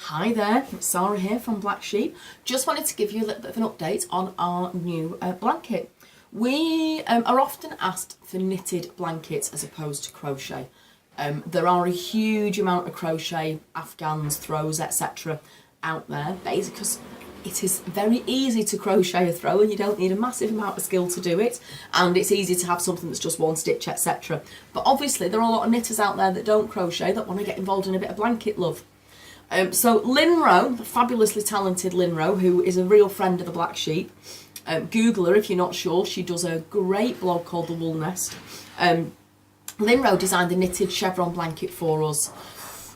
Hi there, it's Sarah here from Black Sheep. Just wanted to give you a little bit of an update on our new blanket. We are often asked for knitted blankets as opposed to crochet. There are a huge amount of crochet, afghans, throws, etc. out there, basically because it is very easy to crochet a throw and you don't need a massive amount of skill to do it, and it's easy to have something that's just one stitch, etc. But obviously there are a lot of knitters out there that don't crochet that want to get involved in a bit of blanket love. So Lynne Rowe, the fabulously talented Lynne Rowe, who is a real friend of the Black Sheep, Google her if you're not sure. She does a great blog called The Wool Nest. Lynne Rowe designed a knitted chevron blanket for us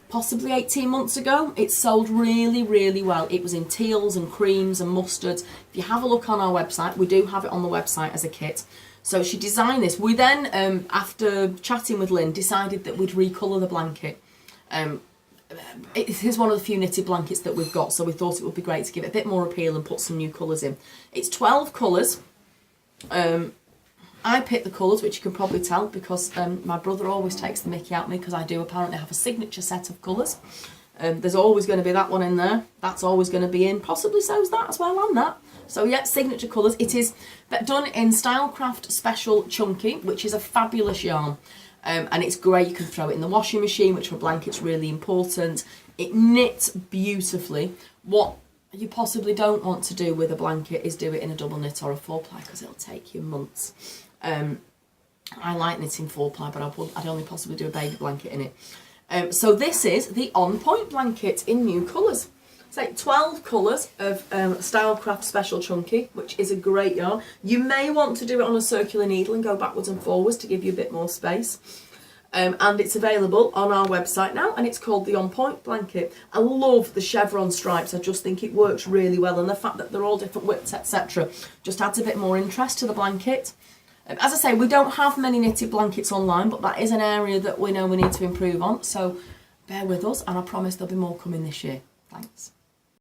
possibly 18 months ago. It sold really, really well. It was in teals and creams and mustards. If you have a look on our website, we do have it on the website as a kit. So she designed this. We then, after chatting with Lynne, decided that we'd recolour the blanket. It is one of the few knitted blankets that we've got, so we thought it would be great to give it a bit more appeal and put some new colours in. It's 12 colours. I picked the colours, which you can probably tell because my brother always takes the mickey out of me because I do apparently have a signature set of colours. There's always going to be that one in there. That's always going to be in. Possibly so's that as well, and that. So yeah, signature colours. It is done in Stylecraft Special Chunky, which is a fabulous yarn. And it's great. You can throw it in the washing machine, which for a blanket's really important. It knits beautifully. What you possibly don't want to do with a blanket is do it in a double knit or a 4-ply because it'll take you months. I like knitting 4-ply, but I'd only possibly do a baby blanket in it. So this is the On Point blanket in new colours. It's like 12 colours of Stylecraft Special Chunky, which is a great yarn. You may want to do it on a circular needle and go backwards and forwards to give you a bit more space. And it's available on our website now, and it's called the On Point blanket. I love the chevron stripes. I just think it works really well, and the fact that they're all different widths, etc. just adds a bit more interest to the blanket. As I say, we don't have many knitted blankets online, but that is an area that we know we need to improve on, so bear with us, and I promise there'll be more coming this year. Thanks.